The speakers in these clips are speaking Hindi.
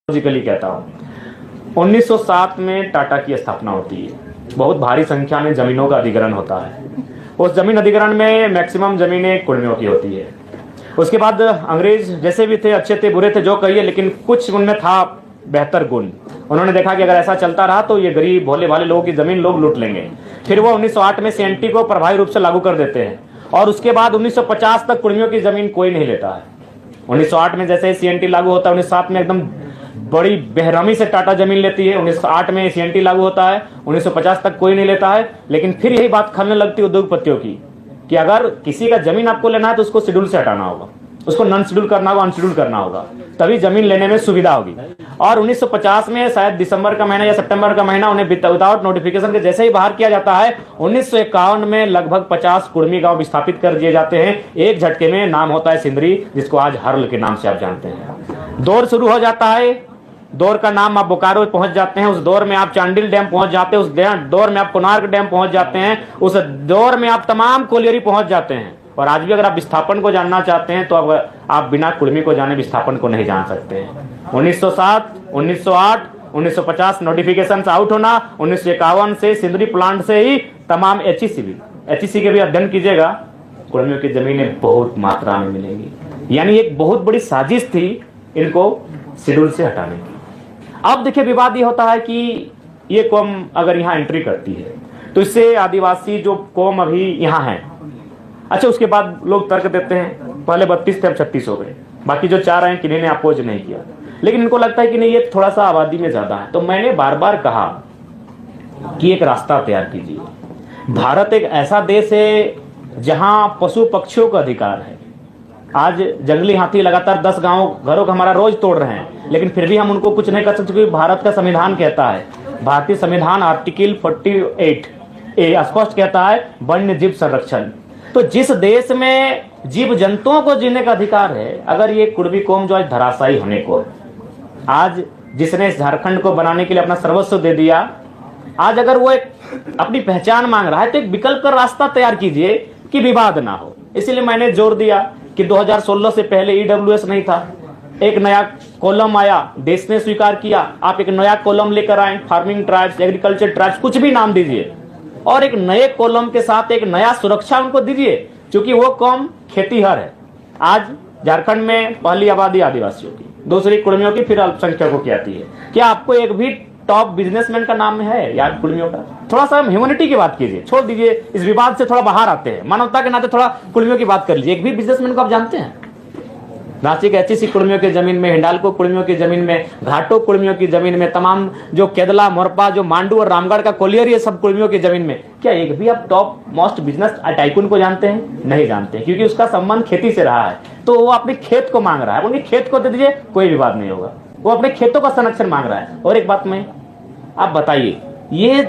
लॉजिकली कहता हूँ। 1907 में टाटा की स्थापना होती है। बहुत भारी संख्या में जमीनों का अधिग्रहण होता है। उस जमीन अधिग्रहण में मैक्सिमम जमीनें कुर्मियों की होती है। उसके बाद अंग्रेज जैसे भी थे, अच्छे थे बुरे थे जो कहिए, लेकिन कुछ उनमें था बेहतर गुण। उन्होंने देखा कि अगर ऐसा चलता रहा तो ये गरीब भोले भाले लोगों की जमीन लोग लूट लेंगे। फिर वो 1908 में सीएनटी को प्रभावी रूप से लागू कर देते हैं और उसके बाद 1950 तक कुर्मियों की जमीन कोई नहीं लेता है। 1908 में जैसे सीएनटी लागू होता है, 1907 में एकदम बड़ी बेरहमी से टाटा जमीन लेती है। 1908 में सीएनटी लागू होता है, 1950 तक कोई नहीं लेता है। लेकिन फिर यही बात खलने लगती है उद्योगपतियों की कि अगर किसी का जमीन आपको लेना है तो उसको शेड्यूल से हटाना होगा, उसको नॉन शेड्यूल करना होगा, अनशेड्यूल करना होगा, तभी जमीन लेने में सुविधा होगी। और 1950 में शायद दिसंबर का महीना या सितंबर का महीना उन्हें विदाउट नोटिफिकेशन के जैसे ही बाहर किया जाता है, 1951 में लगभग 50 कुर्मी गांव विस्थापित कर दिए जाते हैं एक झटके में। नाम होता है सिंदरी, जिसको आज हर्ल के नाम से आप जानते हैं। दौर शुरू हो जाता है। दौर का नाम आप बोकारो पहुंच जाते हैं, उस दौर में आप चांडिल डैम पहुंच जाते हैं, उस दौर में आप कोणार्क डैम पहुंच जाते हैं, उस दौर में आप तमाम कोलियरी पहुंच जाते हैं। और आज भी अगर आप विस्थापन को जानना चाहते हैं तो आप बिना कुर्मी को जाने विस्थापन को नहीं जान सकते हैं। 1907, 1908, 1950 नोटिफिकेशन से आउट होना, 1951 से सिंदरी प्लांट से ही तमाम एचईसी के भी अध्ययन कीजिएगा, कुर्मियों की जमीनें बहुत मात्रा में मिलेंगी। यानी एक बहुत बड़ी साजिश थी इनको शेड्यूल से हटाने की। अब देखिए विवाद ये होता है कि ये कौम अगर यहाँ एंट्री करती है तो इससे आदिवासी जो कौम अभी यहाँ है, अच्छा उसके बाद लोग तर्क देते हैं पहले 32 थे अब 36 हो गए, बाकी जो 4 हैं किन्हीं ने अपोज नहीं किया, लेकिन इनको लगता है कि नहीं ये थोड़ा सा आबादी में ज्यादा है। तो मैंने बार बार कहा कि एक रास्ता तैयार कीजिए। भारत एक ऐसा देश है जहां पशु पक्षियों का अधिकार है। आज जंगली हाथी लगातार 10 घरों का हमारा रोज तोड़ रहे हैं, लेकिन फिर भी हम उनको कुछ नहीं कर सकते क्योंकि भारत का संविधान कहता है, भारतीय संविधान आर्टिकल 48A स्पष्ट कहता है वन्य जीव संरक्षण। तो जिस देश में जीव जंतुओं को जीने का अधिकार है, अगर ये कुर्मी कौम जो आज धराशायी होने को, आज जिसने इस झारखंड को बनाने के लिए अपना सर्वस्व दे दिया, आज अगर वो एक अपनी पहचान मांग रहा है तो एक विकल्प का रास्ता तैयार कीजिए कि विवाद ना हो। इसीलिए मैंने जोर दिया कि 2016 से पहले ईडब्ल्यूएस नहीं था, एक नया कॉलम आया, देश ने स्वीकार किया, आप एक नया कॉलम लेकर आए, फार्मिंग ट्राइब्स, एग्रीकल्चर ट्राइब्स, कुछ भी नाम दीजिए, और एक नए कॉलम के साथ एक नया सुरक्षा उनको दीजिए, क्योंकि वो कौम खेतीहर है। आज झारखंड में पहली आबादी आदिवासियों की, दूसरी कुर्मियों की, फिर अल्पसंख्यकों की आती है। क्या आपको एक भी टॉप बिजनेसमैन का नाम है यार कुर्मियों का? थोड़ा सा ह्यूमैनिटी की बात कीजिए, छोड़ दीजिए इस विवाद से, थोड़ा बाहर आते हैं, मानवता के नाते थोड़ा कुर्मियों की बात कर लीजिए। एक भी बिजनेसमैन को आप जानते हैं? रांची के एचईसी कुर्मियों की जमीन में, हिंडाल्को कुर्मियों की जमीन में, घाटो कुर्मियों की जमीन में, तमाम जो केदला, मोरपा, जो मांडू और रामगढ़ का कोलियर, ये सब कुर्मियों की जमीन में क्या एक भी आप टॉप मोस्ट बिजनेस टाइकून को जानते हैं? नहीं जानते, क्योंकि उसका संबंध खेती से रहा है। तो वो अपने खेत को मांग रहा है, उनके खेत को दे दीजिए, कोई विवाद नहीं होगा। वो अपने खेतों का संरक्षण मांग रहा है। और एक बात में आप बताइए, ये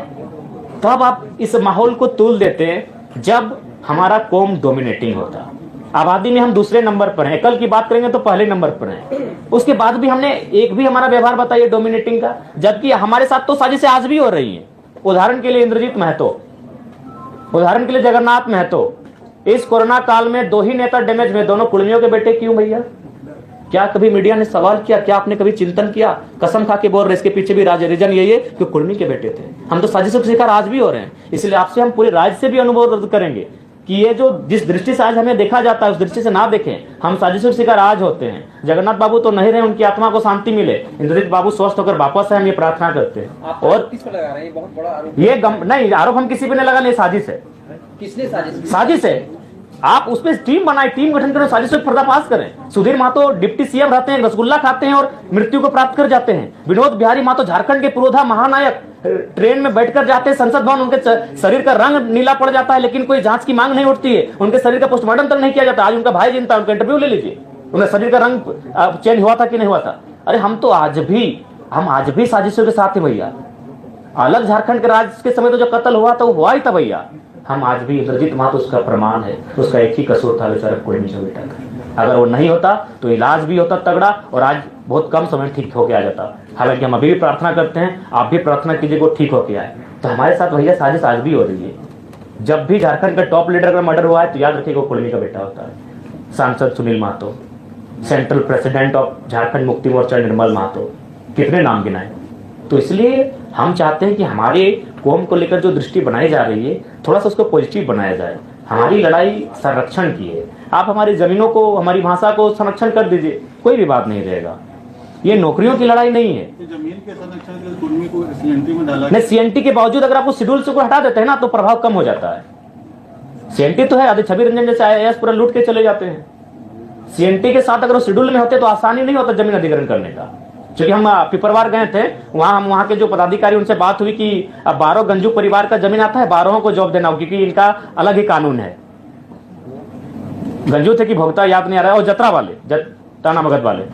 तब आप इस माहौल को तूल देते हैं जब हमारा कौम डोमिनेटिंग होता। आबादी में हम दूसरे नंबर पर हैं, कल की बात करेंगे तो पहले नंबर पर हैं। उसके बाद भी हमने एक भी हमारा व्यवहार बताइए डोमिनेटिंग का, जबकि हमारे साथ तो साजिशें आज भी हो रही हैं। उदाहरण के लिए इंद्रजीत महतो, उदाहरण के लिए जगन्नाथ महतो। इस कोरोना काल में 2 ही नेता डैमेज में, दोनों कुर्मियों के बेटे क्यों भैया? क्या कभी मीडिया ने सवाल किया? क्या आपने कभी चिंतन किया? कसम खा के बोल रहे, इसके पीछे भी रीजन यही है कि कुर्मी के बेटे थे। हम तो साजिशों के शिकार आज भी हो रहे हैं। इसलिए आपसे हम पूरे राज्य से भी अनुरोध करेंगे कि ये जो जिस दृष्टि से आज हमें देखा जाता है उस दृष्टि से ना देखें। हम साजिशों के शिकार आज होते हैं। जगन्नाथ बाबू तो नहीं रहे, उनकी आत्मा को शांति मिले, इंद्रजीत बाबू स्वस्थ होकर वापस है, हम ये प्रार्थना करते हैं। और किस पर लगा रहे हैं? बहुत बड़ा आरोप। ये नहीं, आरोप हम किसी पे नहीं लगा, नहीं, साजिश है। किसने साजिश है? आप उस पर टीम बनाए, टीम गठन करें, साजिशों पर पर्दाफाश करें। सुधीर महतो डिप्टी सीएम रहते हैं, रसगुल्ला खाते हैं और मृत्यु को प्राप्त कर जाते हैं। विनोद बिहारी महतो झारखंड के पुरोधा महानायक, ट्रेन में बैठकर जाते हैं संसद भवन, उनके शरीर का रंग नीला पड़ जाता है, लेकिन कोई जांच की मांग नहीं उठती है, उनके शरीर का पोस्टमार्टम तक नहीं किया जाता। आज उनका भाई जिनता है, उनका इंटरव्यू ले लीजिए, उनका शरीर का रंग चेंज हुआ था कि नहीं हुआ था। अरे हम आज भी साजिशों के साथ हैं भैया। अलग झारखंड के राज्य के समय तो जो कत्ल हुआ था वो हुआ ही था भैया। हम आज भी, इंद्रजीत महतो उसका प्रमाण है, उसका एक ही कसूर था, बेचारा कुर्मी का बेटा था। अगर वो नहीं होता तो इलाज भी होता तगड़ा और आज बहुत कम समय ठीक होके आ जाता। हालांकि हम अभी भी प्रार्थना करते हैं, आप भी प्रार्थना कीजिए वो ठीक होके आए। तो हमारे साथ भैया साजिश आज भी हो रही है। जब भी झारखंड का टॉप लीडर का मर्डर हुआ है तो याद रखिएगा वो कुर्मी का बेटा होता है। सांसद Sunil Mahto, central president of Jharkhand Mukti Morcha निर्मल महतो, कितने नाम गिनाए। तो इसलिए हम चाहते हैं कि हमारे कौम को लेकर जो दृष्टि बनाई जा रही है थोड़ा सा उसको पॉजिटिव बनाया जाए। हमारी लड़ाई संरक्षण की है, आप हमारी जमीनों को, हमारी भाषा को संरक्षण कर दीजिए, कोई विवाद नहीं रहेगा। ये नौकरियों की लड़ाई नहीं है। जमीन के संरक्षण के लिए कुर्मी को सीएनटी में डाला नहीं, सीएनटी के बावजूद अगर आप उस शेड्यूल से को हटा देते हैं ना तो प्रभाव कम हो जाता है। सीएनटी तो है, आधे छवि रंजन जैसे आईएएस पूरा लूट के चले जाते हैं। सीएनटी के साथ अगर वो शेड्यूल में होते तो आसानी नहीं होता जमीन अधिग्रहण करने का। क्योंकि हम पिपरवार गए थे, वहां के जो पदाधिकारी उनसे बात हुई कि अब 12 गंजू परिवार का जमीन आता है, 12 को जॉब देना हो, क्योंकि इनका अलग ही कानून है। गंजू थे कि भोगता याद नहीं आ रहा है, और जतरा वाले, टाना मगध वाले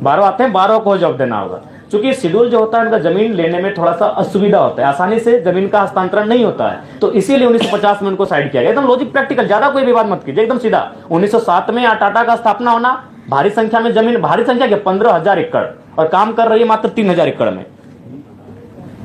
12 आते हैं, 12 को जॉब देना होगा। क्योंकि शेड्यूल जो होता है उनका जमीन लेने में थोड़ा सा असुविधा होता है, आसानी से जमीन का हस्तांतरण नहीं होता है, तो इसीलिए 1950 में उनको साइड किया गया। एकदम लॉजिक प्रैक्टिकल, ज्यादा कोई विवाद मत कीजिए, एकदम सीधा। 1907 में टाटा का स्थापना होना, भारी संख्या में जमीन, भारी संख्या के 15,000 एकड़, और काम कर रही है मात्र 3,000 एकड़ में।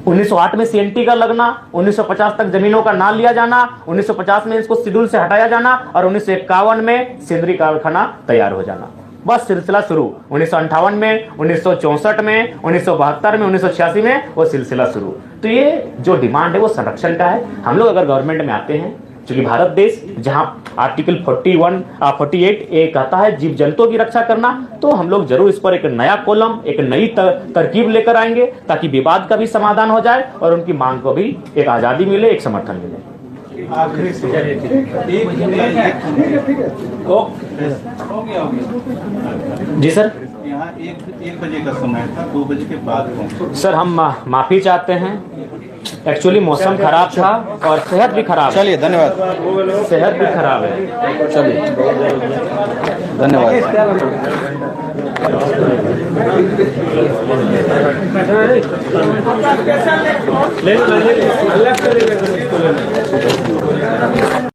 1908 में सीएनटी का लगना, 1950 तक जमीनों का ना लिया जाना, 1950 में इसको शेड्यूल से हटाया जाना, और 1951 में सिंदरी कारखाना तैयार हो जाना। बस सिलसिला शुरू। 1958 में, 1964 में, 1972 में, 1986 में वो सिलसिला शुरू। तो ये जो डिमांड है वो संरक्षण का है। हम लोग अगर गवर्नमेंट में आते हैं, क्योंकि भारत देश जहां आर्टिकल 48 ए कहता है जीव जंतुओं की रक्षा करना, तो हम लोग जरूर इस पर एक नया कॉलम, एक नई तरकीब लेकर आएंगे, ताकि विवाद का भी समाधान हो जाए और उनकी मांग को भी एक आजादी मिले, एक समर्थन मिले। आखिरी से जी सर, यहाँ एक बजे का समय था, 2 बजे के बाद पहुंचे। सर हम माफी चाहते हैं, एक्चुअली मौसम खराब था और सेहत भी खराब। चलिए, धन्यवाद। सेहत भी खराब है, चलिए, धन्यवाद। ले